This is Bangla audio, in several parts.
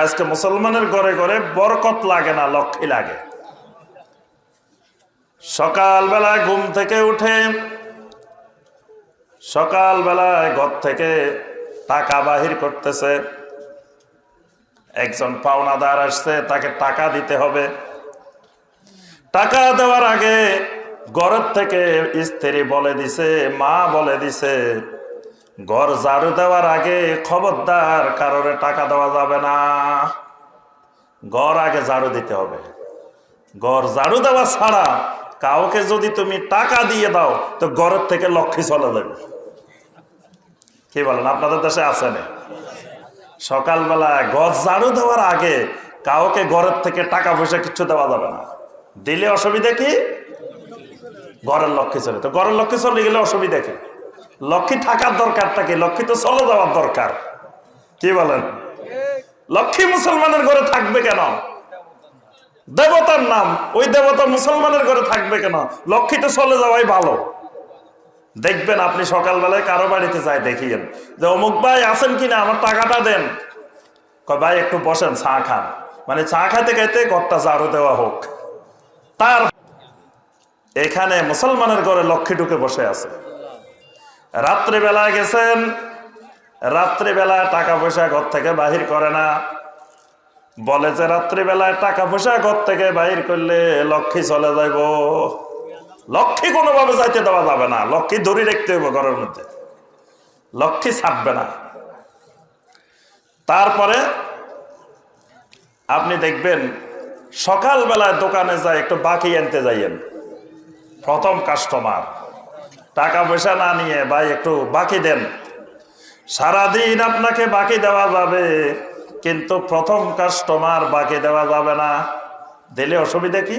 আজকে মুসলমানের ঘরে ঘরে বরকত লাগে না, লক্ষ্মী লাগে। সকালবেলায় ঘুম থেকে উঠে সকালবেলায় ঘর থেকে টাকা বাহির করতেছে, একজন পাওনাদার আসছে, তাকে টাকা দিতে হবে। টাকা দেওয়ার আগে ঘরের থেকে স্ত্রী বলে দিছে, মা বলে দিছে, ঘর ঝাড়ু দেওয়ার আগে খবরদার কারোরে টাকা দেওয়া যাবে না, ঘর আগে ঝাড়ু দিতে হবে। ঘর ঝাড়ু দেওয়া ছাড়া কাউকে যদি তুমি টাকা দিয়ে দাও তো ঘরের থেকে লক্ষ্মী চলে যাবে। কি বলেন, আপনাদের দেশে আছে না? সকালবেলা ঘর ঝাড়ু দেওয়ার আগে কাউকে ঘরের থেকে টাকা পয়সা কিছু দেওয়া যাবে না। দিলে অসুবিধা কি? ঘরের লক্ষ্মী চলে। তো ঘরের লক্ষ্মী চলে গেলে অসুবিধা কি? লক্ষ্মী থাকার দরকারটা কি? লক্ষ্মী তো চলে যাওয়ার দরকার। কি বলেন? লক্ষ্মী মুসলমানের ঘরে থাকবে কেন? দেবতার নাম, ওই দেবতা মুসলমানের ঘরে থাকবে কেন? লক্ষ্মী তো চলে যাওয়াই ভালো। দেখবেন আপনি সকালবেলায় কারো বাড়িতে যাই দেখিয়েন যে অমুক ভাই আছেন কিনা, আমার টাকাটা দেন। কয় ভাই একটু বসেন, চা খান। মানে চা খাইতে খাইতে ঘরটা ঝাড়ু দেওয়া হোক। তার এখানে মুসলমানের ঘরে লক্ষ্মী ঢুকে বসে আছে। রাত্রিবেলায় গেছেন, রাত্রিবেলায় টাকা পয়সা ঘর থেকে বাহির করে না, বলে যে রাত্রিবেলায় টাকা পয়সা ঘর থেকে বাহির করলে লক্ষ্মী চলে যাইব। লক্ষ্মী কোনোভাবে যাইতে দেওয়া যাবে না, লক্ষ্মী ধরে রাখতে হবে ঘরের মধ্যে, লক্ষ্মী ছাড়বে না। তারপরে আপনি দেখবেন সকালবেলায় দোকানে যায় একটু বাকি আনতে যাইয়েন। প্রথম কাস্টমার টাকা পয়সা না নিয়ে, ভাই একটু বাকি দেন। সারাদিন আপনাকে বাকি দেওয়া যাবে, কিন্তু প্রথম কাস্টমার বাকি দেওয়া যাবে না। দিলে অসুবিধা কি?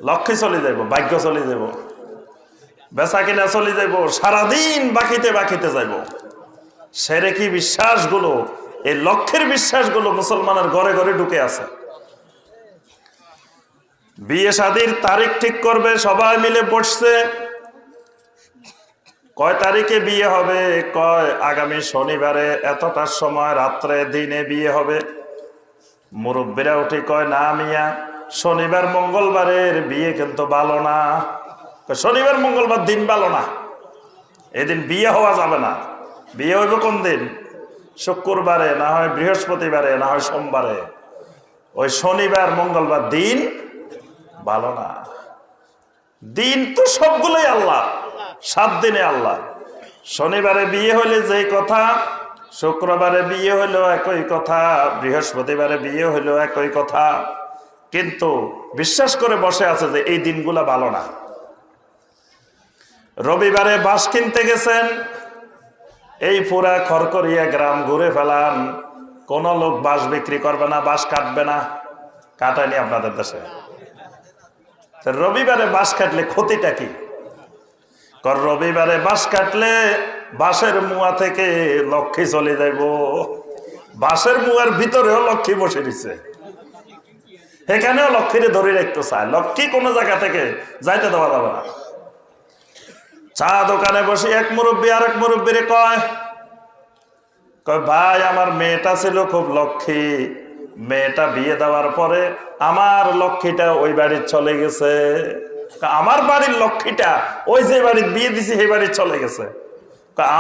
লক্ষ্মী চলে যাইব, ভাগ্য চলে যাব, বেচা কিনা চলে যাইব, সারাদিন বাকিতে বাকিতে যাইব। সেরে কি বিশ্বাসগুলো, এই লক্ষ্যের বিশ্বাসগুলো মুসলমানের ঘরে ঘরে ঢুকে আছে। বিয়ে শাদীর তারিখ ঠিক করবে, সবাই মিলে বসছে। কয় তারিখে বিয়ে হবে? কয় আগামী শনিবারে এতটার সময় রাত্রে দিনে বিয়ে হবে। মুরব্বীরা উঠে কয় না মিয়া, শনিবার মঙ্গলবারের বিয়ে কিন্তু ভালো না। শনিবার মঙ্গলবার দিন ভালো না, এদিন বিয়ে হওয়া যাবে না। বিয়ে হইব কোন দিন? শুক্রবারে, না হয় বৃহস্পতিবারে, না হয় সোমবারে। ওই শনিবার মঙ্গলবার দিন ভালো না। দিন তো সবগুলোই আল্লাহ, 7 দিনে আল্লাহ। শনিবারে বিয়ে হইলে যেই কথা, শুক্রবারে বিয়ে হইলেও একই কথা, বৃহস্পতিবারে বিয়ে হইলেও একই কথা। কিন্তু বিশ্বাস করে বসে আছে যে এই দিনগুলা ভালো না। রবিবারে বাঁশ কিনতে গেছেন, এই পুরা খড়খড়িয়া গ্রাম ঘুরে ফেলান, কোন লোক বাঁশ বিক্রি করবে না, বাঁশ কাটবে না। কাটায়নি আপনাদের দেশে? রবিবারে বাঁশ কাটলে ক্ষতিটা কি? রবিবারে বাঁশ কাটলে বাঁশের মুয়া থেকে লক্ষ্মী চলে যাইব। বাঁশের মুয়ার ভিতরেও লক্ষ্মী বসে দিচ্ছে, এখানেও লক্ষ্মীরে ধরে রাখতে চায়। লক্ষ্মী কোনো জায়গা থেকে যাইতে দেওয়া যাবে না। চা দোকানে বসে এক মুরব্বী আর এক মুরব্বীরে কয় ভাই, আমার মেয়েটা ছিল খুব লক্ষ্মী, মেয়েটা বিয়ে দেওয়ার পরে আমার লক্ষ্মীটা ওই বাড়ির চলে গেছে। আমার বাড়ির লক্ষ্মীটা ওই যে বাড়ির বিয়ে দিছি সেই বাড়ির চলে গেছে।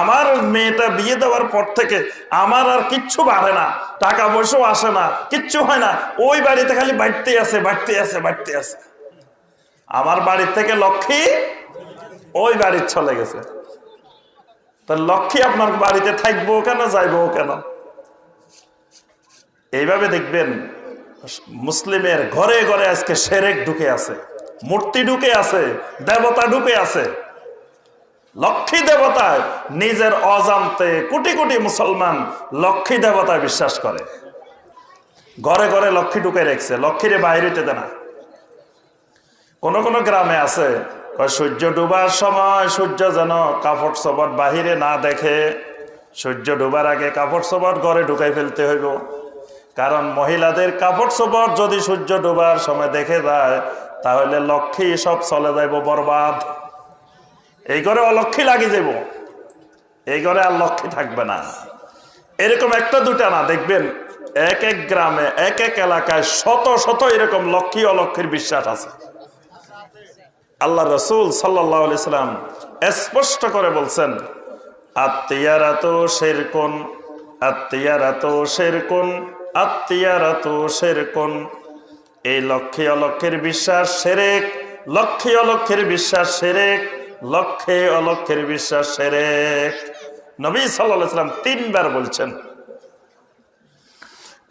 আমার মেয়েটা বিয়ে দেওয়ার পর থেকে আমার আর কিচ্ছু বাড়ে না, টাকা পয়সাও আসে না, কিচ্ছু হয় না, ওই বাড়িতে খালি বাড়তে আছে বাড়তে আছে বাড়তে আছে। আমার বাড়ির থেকে লক্ষ্মী ওই বাড়ির চলে গেছে। তো লক্ষ্মী আপনার বাড়িতে থাকবো কেন, যাইবো কেন? এইভাবে দেখবেন মুসলিমের ঘরে ঘরে আজকে শিরক ঢুকে আছে, মূর্তি ঢুকে আছে, দেবতা ঢুকে আছে। লক্ষ্মী দেবতায় নিজের অজান্তে কোটি কোটি মুসলমান লক্ষ্মী দেবতায় বিশ্বাস করে। ঘরে ঘরে লক্ষ্মী ঢুকে রেখেছে, লক্ষ্মীরে বাইরে যেতে না। কোন কোন গ্রামে আছে সূর্য ডুবার সময় সূর্য যেন কাপড় চোপড় বাহিরে না দেখে, সূর্য ডুবার আগে কাপড় চোপড় ঘরে ঢুকাই ফেলতে হইব। কারণ মহিলাদের কাপড় চোপড় যদি সূর্য ডুবার সময় দেখে যায় তাহলে লক্ষ্মী সব চলে যাইব বরবাদ। এই ঘরে অলক্ষ্মী লাগে যাব, এই ঘরে আর লক্ষ্মী থাকবে না। এরকম একটা দুটা না, দেখবেন এক এক গ্রামে এক এক এলাকায় শত শত এরকম লক্ষ্মী অলক্ষীর বিশ্বাস আছে। আল্লাহ রসুল সাল্লাল্লাহু আলাইহি সাল্লাম স্পষ্ট করে বলছেন, আত্মিয়ারাতু শিরকুন, আত্মিয়ারাতু শিরকুন, আত্মিয়ারাতু শিরকুন। এই লক্ষ্মী অলক্ষীর বিশ্বাস শিরক, লক্ষ্মী অলক্ষীর বিশ্বাস শিরক, লক্ষ্মী অলক্ষীর বিশ্বাস শিরক। নবী সাল্লাল্লাহু আলাইহি সাল্লাম 3 বার বলছেন।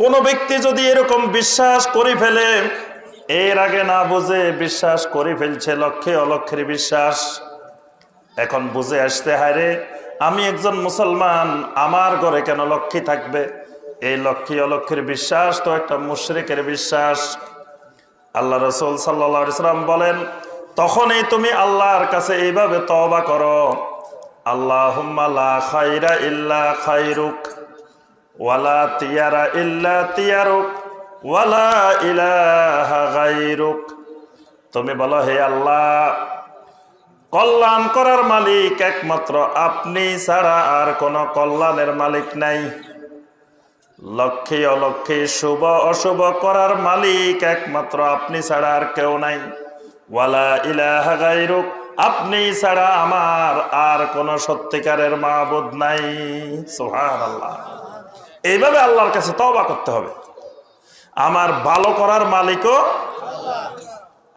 কোন ব্যক্তি যদি এরকম বিশ্বাস করে ফেলে, এর আগে না বুঝে বিশ্বাস করে ফেলছে লক্ষ্মী অলক্ষীর বিশ্বাস, এখন বুঝে আসতে হায়রে আমি একজন মুসলমান, আমার ঘরে কেন লক্ষ্মী থাকবে? এই লক্ষ্মী অলক্ষীর বিশ্বাস তো একটা মুশরিকের বিশ্বাস। আল্লাহ রাসূল সাল্লাল্লাহু আলাইহি সাল্লাম বলেন, তখনই তুমি আল্লাহর কাছে এইভাবে তওবা করো, আল্লাহুম্মা লা খায়রা ইল্লা খায়রুক, ওয়ালা তিয়ারা ইল্লা তিয়ারুক, ওয়ালা ইলাহা গায়রুক। তুমি বলো, হে আল্লাহ, কল্যাণ করার মালিক একমাত্র আপনি ছাড়া আর কোন কল্যাণের মালিক নাই। লক্ষ্মী অলক্ষ্মী শুভ অশুভ করার মালিক একমাত্র আপনি ছাড়া আর কেউ নাই। ওয়ালা ইলাহা গায়রুক, আপনি ছাড়া আমার আর কোন সত্যিকারের মাবুদ নাই। সুবহানাল্লাহ। এইভাবে আল্লাহর কাছে তওবা করতে হবে। আমার ভালো করার মালিকও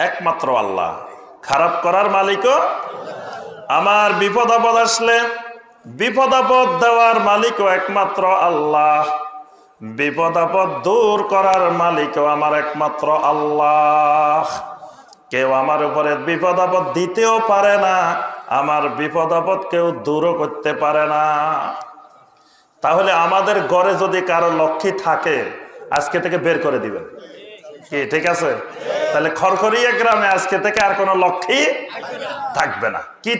একমাত্র আল্লাহ, খারাপ করার মালিকও, আমার বিপদ আপদ আসলে বিপদ আপদ দেওয়ার মালিকও একমাত্র আল্লাহ, বিপদ আপদ দূর করার মালিকও আমার একমাত্র আল্লাহ। কেউ আমার উপরে বিপদ আপদ দিতেও পারে না, আমার বিপদ আপদ কেউ দূরও করতে পারে না। তাহলে আমাদের ঘরে যদি কারো লক্ষ্মী থাকে, আজকে থেকে বের করে দিবেন, কি ঠিক আছে? তাহলে খড়খড়িয়া গ্রামে আজকে থেকে আর কোনো লক্ষ্মী থাকবে না। কি